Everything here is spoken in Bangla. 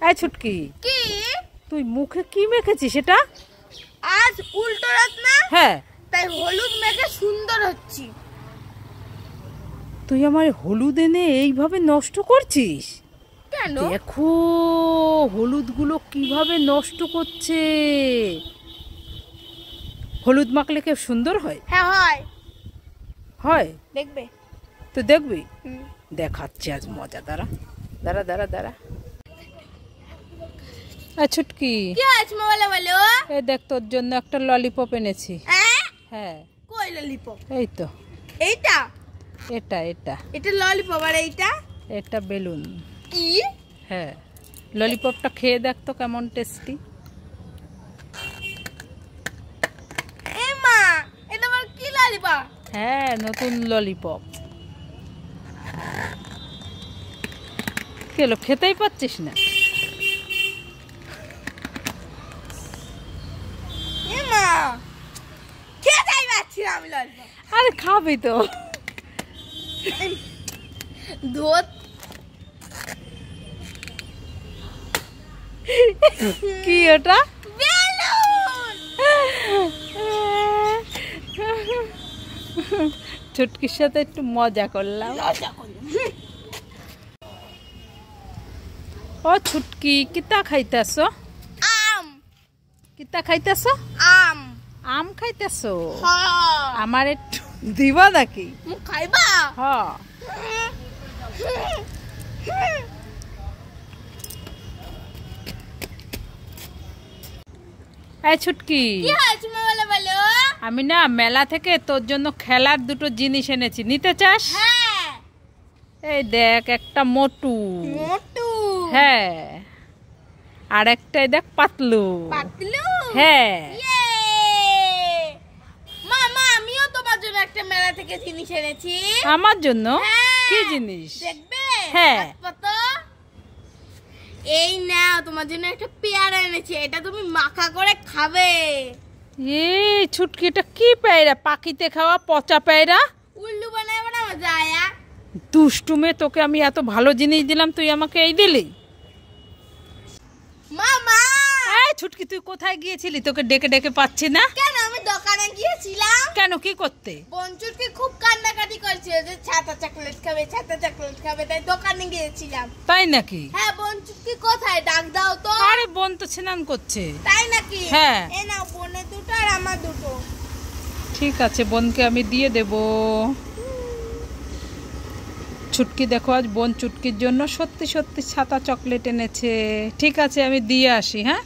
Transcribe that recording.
এই ছুটকি, কি তুই মুখে কি মেখেছিস সেটা? আজ উল্টো রাত না? হ্যাঁ, তাই হলুদ মেখে সুন্দর হচ্ছি। তুই আমার হলুদ এনে এইভাবে নষ্ট করছিস? কেন? দেখো হলুদগুলো কিভাবে নষ্ট করছে। হলুদ মাখলে কেউ সুন্দর হয়? হ্যাঁ হয়। হয়, দেখবে তো দেখবি। দেখাচ্ছি আজ মজা। দাঁড়া দাঁড়া দাঁড়া দাঁড়া। ছুটকি, কি আছে বলো বলো? এই দেখ তোর জন্য একটা ললিপপ এনেছি। হ্যাঁ। কই ললিপপ? এই তো এইটা? এটা এটা এটা ললিপপ আর এইটা? এটা বেলুন। কি? হ্যাঁ, ললিপপটা খেয়ে দেখ তো কেমন টেস্টি। এ মা, এটা আবার কি ললিপপ? হ্যাঁ, নতুন ললিপপ। কেলো খেতেই পাচ্ছিস না? এ মা, খেতেই পাচ্ছি না আমি ললিপপ। আরে খাবি তো। দুধ কি ওটা? বেলুন। ছুটকির সাথে একটু মজা করলাম। ও ছুটকি, কিতা খাইতেছ? আম। কিতা খাইতেছ? আম। আম খাইতেছ? হ্যাঁ। আমার একটু দিবা নাকি? খাইবা? হ্যাঁ। এই ছুটকি, কি হয়েছে বলো বলো? আমি না মেলা থেকে তোর জন্য খেলার দুটো জিনিস এনেছি, নিতে চাস? হ্যাঁ। এই দেখ, একটা মোটু। মোটু? হ্যাঁ, আর একটা দেখ পাতলু। পাতলু? হ্যাঁ। ইয়ে! মামা, আমিও তোমার জন্য একটা মেলা থেকে জিনিস এনেছি। আমার জন্য? হ্যাঁ। কি জিনিস? দেখবে? হ্যাঁ। কত? এই নাও, তোমার জন্য একটা পেয়ারা এনেছি, এটা তুমি মাখা করে খাবে। এই ছুটকি, এটা কি পেয়ারা? পাখিতে খাওয়া পচা পেয়ারা? উল্লু বানায় বানাবো যায়া। দুষ্টুমে, তোকে আমি এত ভালো জিনিস দিলাম, তুই আমাকে এই দিলি? মামা! এই ছুটকি, তুই কোথায় গিয়েছিলি? তোকে ডেকে ডেকে পাচ্ছি না। কেন? আমি দোকানে গিয়েছিলাম। কেন, কি করতে? বঞ্চুরকে খুব কান্নাকাটি করছিল যে ছাতা চকলেট খাবে, ছাতা চকলেট খাবে, তাই দোকানে গিয়েছিলাম। তাই নাকি? হ্যাঁ, বঞ্চুরকে কোথায়? ডাক দাও তো। আরে বোন তো স্নান করছে। তাই নাকি? হ্যাঁ। এ নাও, বোনের দুটো আর আমার দুটো। ঠিক আছে, বোনকে আমি দিয়ে দেব। ছুটকি দেখো, আজ বোন চুটকির জন্য সত্যি সত্যি ছাতা চকলেট এনেছে। ঠিক আছে, আমি দিয়ে আসি। হ্যাঁ।